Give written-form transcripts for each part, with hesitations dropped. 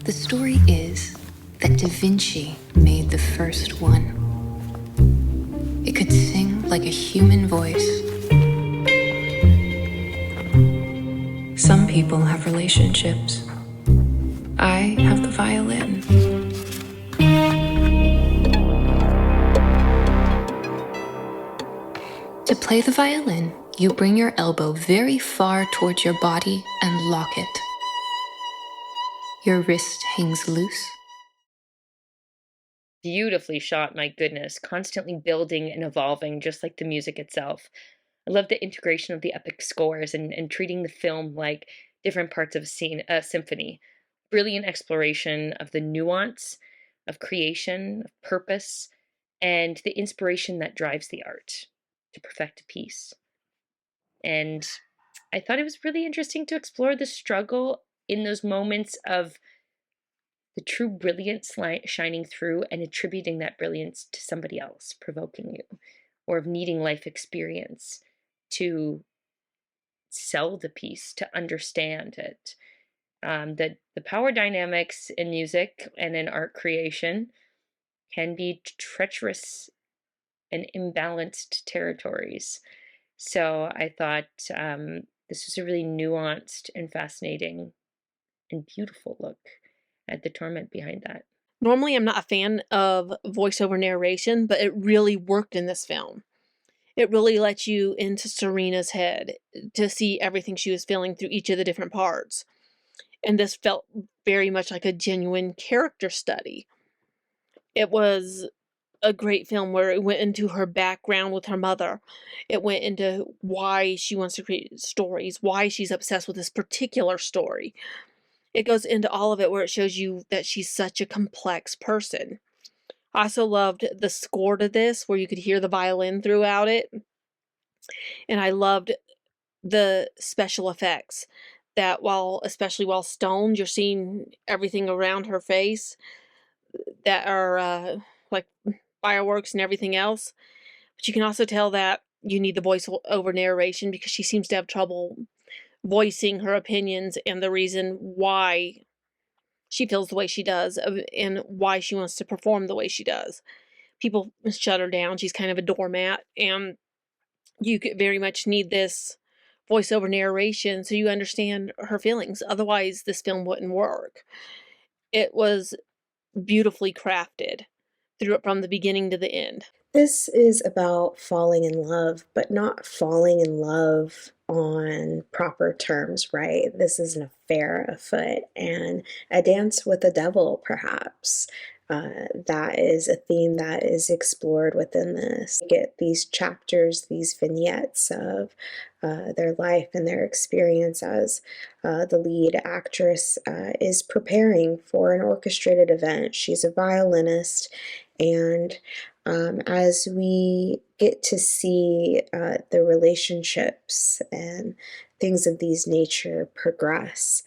The story is that Da Vinci made the first one. It could sing like a human voice. Some people have relationships. I have the violin. To play the violin, you bring your elbow very far towards your body and lock it. Your wrist hangs loose. Beautifully shot, my goodness, constantly building and evolving just like the music itself. I love the integration of the epic scores and treating the film like different parts of a symphony. Brilliant exploration of the nuance, of creation, of purpose, and the inspiration that drives the art to perfect a piece. And I thought it was really interesting to explore the struggle in those moments of the true brilliance shining through and attributing that brilliance to somebody else, provoking you, or of needing life experience to sell the piece, to understand it. That the power dynamics in music and in art creation can be treacherous and imbalanced territories. So I thought this was a really nuanced and fascinating and beautiful look at the torment behind that. Normally, I'm not a fan of voiceover narration, but it really worked in this film. It really let you into Serena's head to see everything she was feeling through each of the different parts. And this felt very much like a genuine character study. It was a great film where it went into her background with her mother. It went into why she wants to create stories, why she's obsessed with this particular story. It goes into all of it where it shows you that she's such a complex person. I also loved the score to this where you could hear the violin throughout it. And I loved the special effects that especially while stoned, you're seeing everything around her face that are like fireworks and everything else. But you can also tell that you need the voice over narration because she seems to have trouble voicing her opinions and the reason why she feels the way she does and why she wants to perform the way she does. People shut her down. She's kind of a doormat, and you could very much need this voiceover narration so you understand her feelings. Otherwise, this film wouldn't work. It was beautifully crafted from the beginning to the end. This is about falling in love, but not falling in love on proper terms, right? This is an affair afoot and a dance with the devil, perhaps. That is a theme that is explored within this. You get these chapters, these vignettes of their life and their experience as the lead actress is preparing for an orchestrated event. She's a violinist, and as we get to see the relationships and things of these nature progress,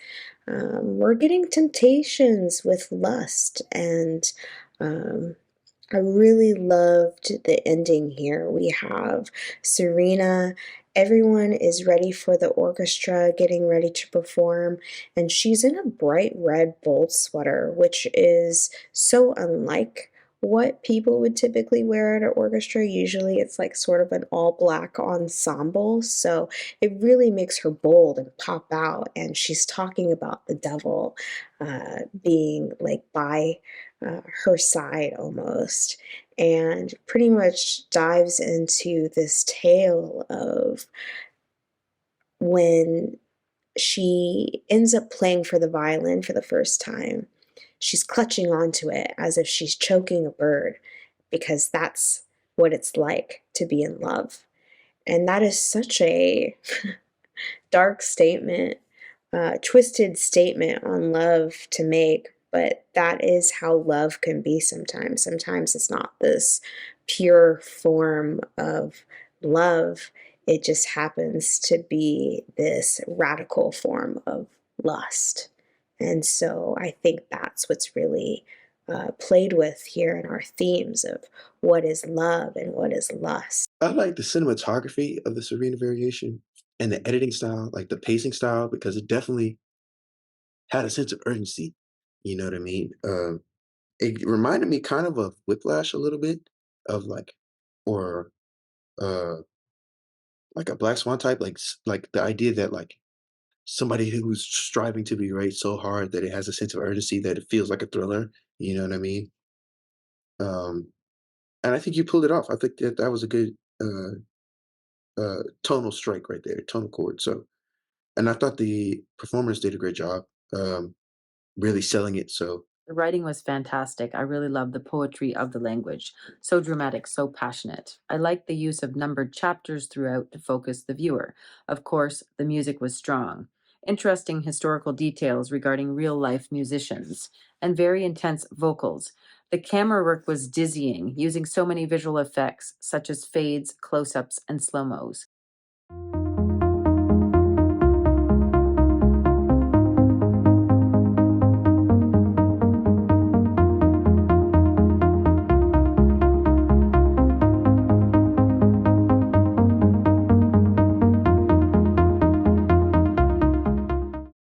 we're getting temptations with lust, and I really loved the ending here. We have Serena. Everyone is ready for the orchestra, getting ready to perform, and she's in a bright red bold sweater, which is so unlike what people would typically wear at an orchestra. Usually it's like sort of an all black ensemble, so it really makes her bold and pop out, and she's talking about the devil being like by her side almost, and pretty much dives into this tale of when she ends up playing for the violin for the first time. She's clutching onto it as if she's choking a bird, because that's what it's like to be in love. And that is such a dark statement, twisted statement on love to make, but that is how love can be sometimes. Sometimes it's not this pure form of love, it just happens to be this radical form of lust. And so I think that's what's really played with here in our themes of what is love and what is lust. I like the cinematography of the Serena Variation and the editing style, like the pacing style, because it definitely had a sense of urgency. You know what I mean? It reminded me kind of Whiplash a little bit of or uh, like a Black Swan type, like the idea that somebody who's striving to be right so hard that it has a sense of urgency that it feels like a thriller. You know what I mean? Um, and I think you pulled it off. I think that was a good tonal strike right there, tonal chord. So, and I thought the performers did a great job, really selling it. So, The writing was fantastic. I really loved the poetry of the language. So dramatic, so passionate. I liked the use of numbered chapters throughout to focus the viewer. Of course, the music was strong. Interesting historical details regarding real life musicians, and very intense vocals. The camera work was dizzying, using so many visual effects, such as fades, close ups, and slow mos.